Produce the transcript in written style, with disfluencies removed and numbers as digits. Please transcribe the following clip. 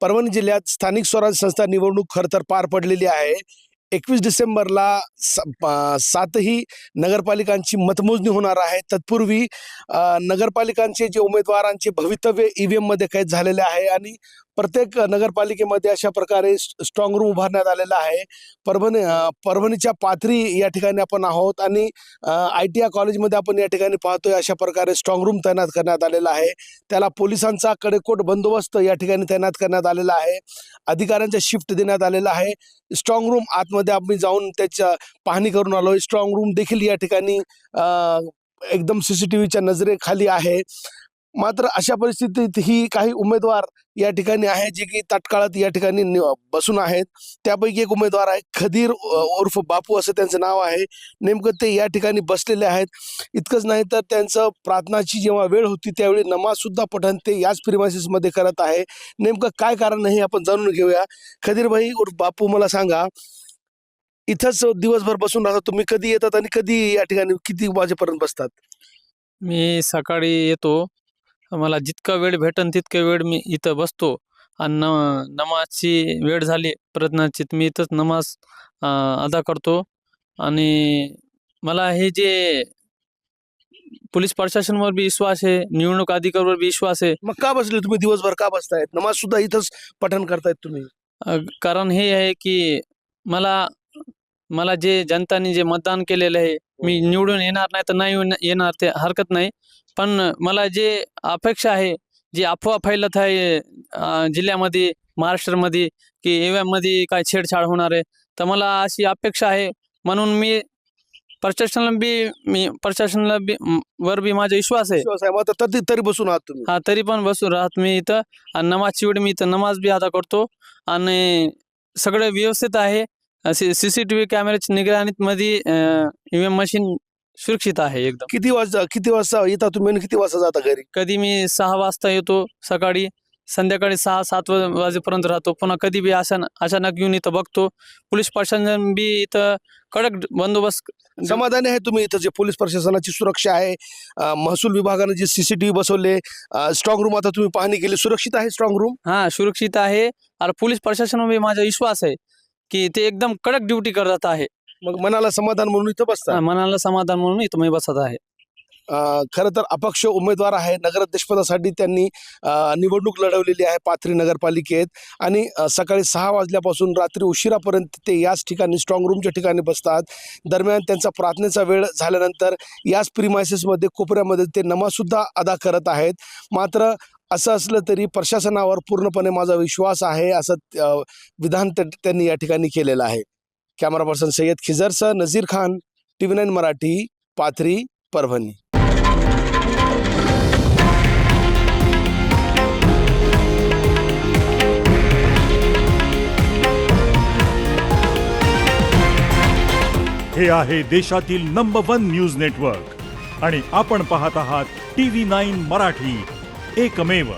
परभणी जिल्ह्यात स्थानिक स्वराज्य संस्था निवडणूक खरं तर पार पडलेली आहे. 21 डिसेंबरला सातही नगरपालिकांची मतमोजणी होणार आहे. तत्पूर्वी नगरपालिकांचे जे उमेदवारांचे भवितव्य EVM मध्ये कैद झालेले आहे आणि प्रत्येक नगरपालिकेमध्ये अशा प्रकारे स्ट्रॉंग रूम उभारण्यात आलेला आहे. परभणीच्या पाथरी या ठिकाणी आपण आहोत आणि ITI कॉलेजमध्ये आपण या ठिकाणी पाहतोय अशा प्रकारे स्ट्रॉंग रूम तैनात करण्यात आलेला आहे. त्याला पोलिसांचा कडेकोट बंदोबस्त या ठिकाणी तैनात करण्यात आलेला आहे. अधिकाऱ्यांचा शिफ्ट देण्यात आलेला आहे. स्ट्रॉंग रूम आतमध्ये आम्ही जाऊन त्याच्या पाहणी करून आलोय. स्ट्रॉंग रूम देखील या ठिकाणी एकदम CCTVच्या नजरेखाली आहे. मात्र अशा परिस्थितीत ही काही उमेदवार या ठिकाणी आहे जे की तात्काळात या ठिकाणी बसून आहेत. त्यापैकी एक उमेदवार आहे खदीर उर्फ बापू असं त्यांचं नाव आहे. नेमकं ते या ठिकाणी बसलेले आहेत. इतकंच नाही तर त्यांचं प्रार्थनाची जेव्हा वेळ होती त्यावेळी नमाज सुद्धा पठण ते याच प्रिमायसेस मध्ये करत आहे. नेमकं काय कारण आहे आपण जाणून घेऊया. खदीर भाई उर्फ बापू, मला सांगा, इथंच दिवसभर बसून राहता तुम्ही? कधी येतात आणि कधी या ठिकाणी किती वाजेपर्यंत बसतात? मी सकाळी येतो. मला जितका वेळ भेटन तितका वेळ मी इथं बसतो आणि नमाजची वेळ झाली प्रयत्नाची मी इथंच नमाज अदा करतो. आणि मला हे जे पोलीस प्रशासनावर बी विश्वास आहे, निवडणूक अधिकाऱ्यावर बी विश्वास आहे. मग का बसले तुम्ही दिवसभर, का बसतायत? नमाज सुद्धा इथंच पठण करतायत तुम्ही? कारण हे आहे की मला जे जनताने जे मतदान केलेलं आहे, मी निवडून येणार नाही तर नाही येणार ते हरकत नाही, पण मला जे अपेक्षा आहे, जी अफवा फैलत आहे जिल्ह्यामध्ये, महाराष्ट्रामध्ये की EVM मध्ये काय छेडछाड होणार आहे, तर मला अशी अपेक्षा आहे. म्हणून मी प्रशासनाला बी वर बी माझा विश्वास आहे. मग तरी बसून आहात तुम्ही? हा, तरी पण बसून राहत मी इथं. आणि नमाजची वेळ मी इथं नमाज बी अदा करतो आणि सगळं व्यवस्थित आहे. CCTV कॅमेऱ्याच्या निगराणीत मध्ये EVM मशीन सुरक्षित आहे एकदम. किती वाजता येता तुम्ही आणि किती वाजता जाता घरी? कधी मी 6 वाजता येतो सकाळी, संध्याकाळी 6-7 वाजेपर्यंत राहतो. पुन्हा कधी बी अचानक येऊन इथं बघतो. पोलीस प्रशासन बी इथं कडक बंदोबस्त. समाधानी आहे तुम्ही इथं जे पोलीस प्रशासनाची सुरक्षा आहे? महसूल विभागाने जे CCTV बसवले, स्ट्रॉंग रूम आता तुम्ही पाहणी केली, सुरक्षित आहे स्ट्रॉंग रूम? हा, सुरक्षित आहे. आणि पोलीस प्रशासनावर बी माझा विश्वास आहे की ते एकदम कडक ड्युटी करत आहे. मग मनाला समाधान म्हणून इथं बसता? मनाला समाधान म्हणून इथं मी बसत आहे. खरं तर अपक्ष उमेदवार आहे. नगराध्यक्षपदासाठी त्यांनी निवडणूक लढवलेली आहे पाथरी नगरपालिकेत आणि सकाळी 6 वाजल्यापासून रात्री उशिरापर्यंत ते याच ठिकाणी स्ट्रॉंग रूमच्या ठिकाणी बसतात. दरम्यान त्यांचा प्रार्थनेचा वेळ झाल्यानंतर याच प्रिमायसेसमध्ये कोपऱ्यामध्ये ते नमाजसुद्धा अदा करत आहेत. मात्र असं असलं तरी प्रशासनावर पूर्णपणे माझा विश्वास आहे असं विधान त्यांनी या ठिकाणी केलेलं आहे. कॅमेरा पर्सन सय्यद खिजरसह नझीर खान, TV9 मराठी, पाथरी, परभणी. हे आहे देशातील नंबर 1 न्यूज नेटवर्क आणि आपण पाहत आहात TV9 मराठी, एकमेव.